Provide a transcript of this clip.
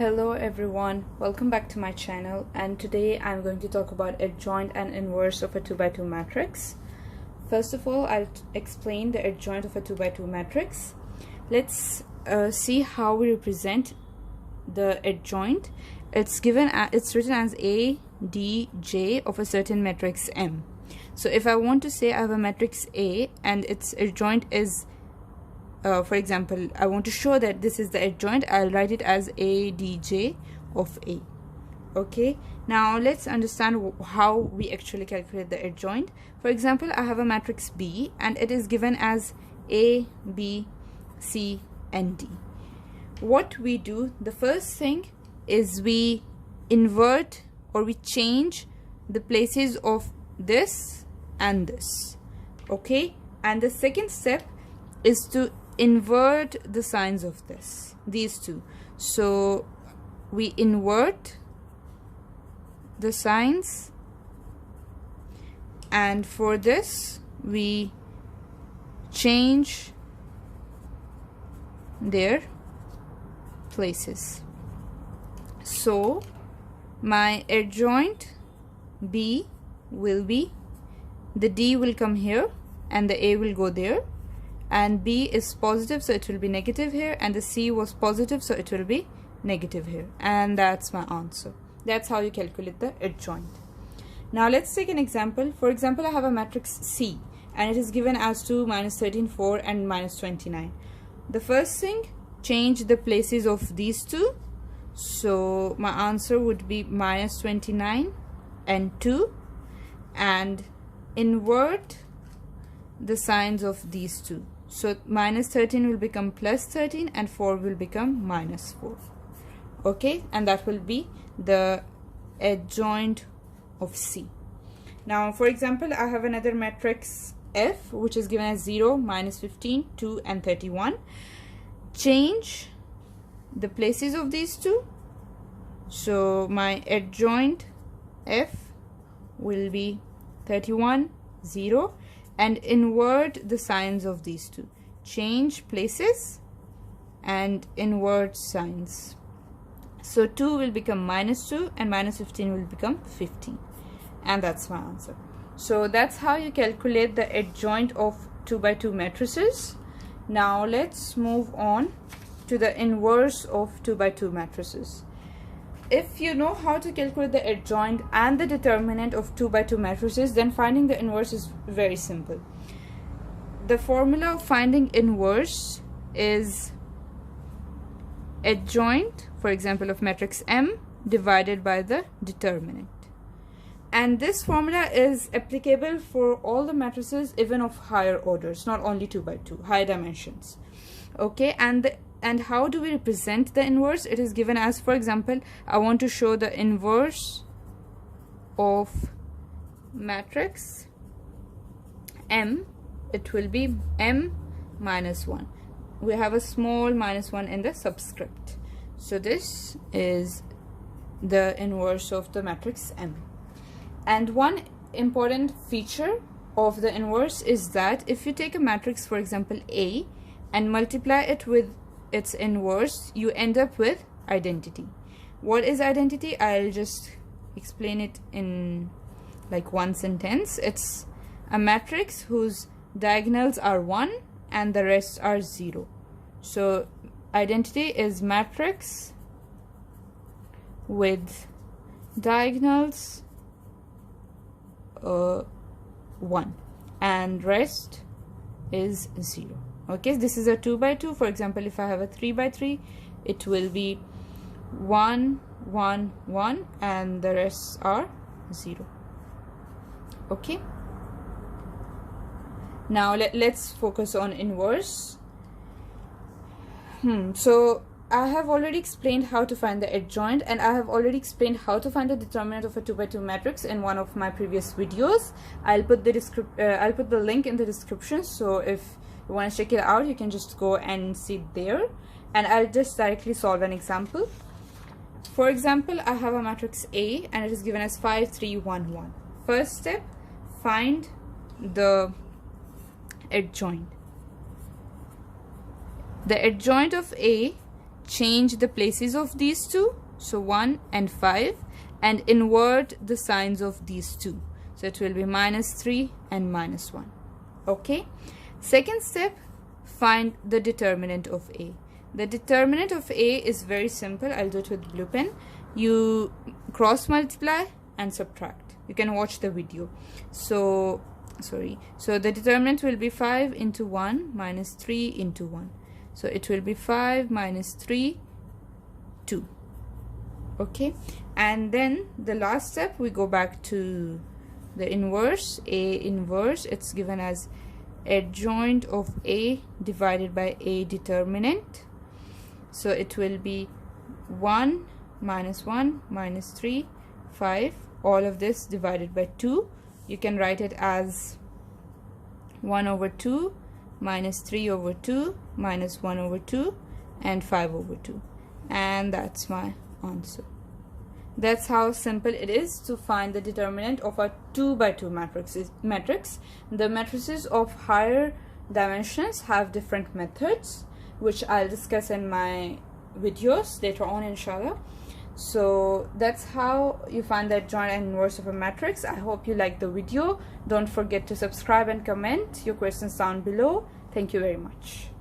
Hello everyone, welcome back to my channel, and today I'm going to talk about adjoint and inverse of a 2 by 2 matrix. First of all, I'll explain the adjoint of a 2 by 2 matrix. Let's see how we represent the adjoint. It's written as A, D, J of a certain matrix M. So if I want to say I have a matrix A and its adjoint is for example, I want to show that this is the adjoint, I'll write it as ADJ of A. Okay, now let's understand how we actually calculate the adjoint. For example, I have a matrix B and it is given as A, B, C, and D. What we do, the first thing is we invert or we change the places of this and this. Okay, and the second step is to invert the signs of these two. So we invert the signs, and for this we change their places. So my adjoint B will be, the D will come here and the A will go there, and B is positive, so it will be negative here, and the C was positive, so it will be negative here, and that's my answer. That's how you calculate the adjoint. Now let's take an example. For example, I have a matrix C and it is given as 2, minus 13, 4, and minus 29. The first thing, change the places of these two. So my answer would be minus 29 and 2, and invert the signs of these two. So minus 13 will become plus 13 and 4 will become minus 4. Okay, and that will be the adjoint of C. Now for example, I have another matrix F which is given as 0, minus 15, 2, and 31. Change the places of these two. So my adjoint F will be 31, 0, and invert the signs of these two. Change places and invert signs. So 2 will become minus 2 and minus 15 will become 15, and that's my answer. So that's how you calculate the adjoint of 2 by 2 matrices. Now let's move on to the inverse of 2 by 2 matrices. If you know how to calculate the adjoint and the determinant of 2 by 2 matrices, then finding the inverse is very simple. The formula of finding inverse is adjoint, for example, of matrix M divided by the determinant. And this formula is applicable for all the matrices, even of higher orders, not only 2 by 2, higher dimensions. Okay, and how do we represent the inverse? It is given as, for example, I want to show the inverse of matrix M. It will be M minus 1. We have a small minus 1 in the subscript. So this is the inverse of the matrix M. And one important feature of the inverse is that if you take a matrix, for example A, and multiply it with its inverse, you end up with identity. What is identity? I'll just explain it in like one sentence. It's a matrix whose diagonals are 1 and the rest are 0. So identity is matrix with diagonals 1 and rest is 0. Okay, this is a 2 by 2. For example, if I have a 3 by 3, it will be 1, 1, 1, and the rest are 0. Okay, now let's focus on inverse. So I have already explained how to find the adjoint, and I have already explained how to find the determinant of a 2 by 2 matrix in one of my previous videos. I'll put the link in the description, so if you want to check it out, you can just go and see it there, and I'll just directly solve an example. For example, I have a matrix A and it is given as 5, 3, 1, 1. First step, find the adjoint. The adjoint of A change the places of these two, so 1 and 5, and invert the signs of these two. So it will be -3 and -1. Okay. Second step, find the determinant of A. The determinant of A is very simple. I'll do it with blue pen. You cross multiply and subtract. You can watch the video. So the determinant will be 5 into 1 minus 3 into 1. So it will be 5 minus 3, 2. Okay, and then the last step, we go back to the inverse. A inverse, it's given as adjoint of A divided by A determinant. So it will be 1 minus 1 minus 3, 5, all of this divided by 2. You can write it as 1 over 2 minus 3 over 2 minus 1 over 2 and 5 over 2. And that's my answer. That's how simple it is to find the determinant of a 2 by 2 matrix. The matrices of higher dimensions have different methods, which I'll discuss in my videos later on, inshallah. So that's how you find the adjoint and inverse of a matrix. I hope you liked the video. Don't forget to subscribe and comment your questions down below. Thank you very much.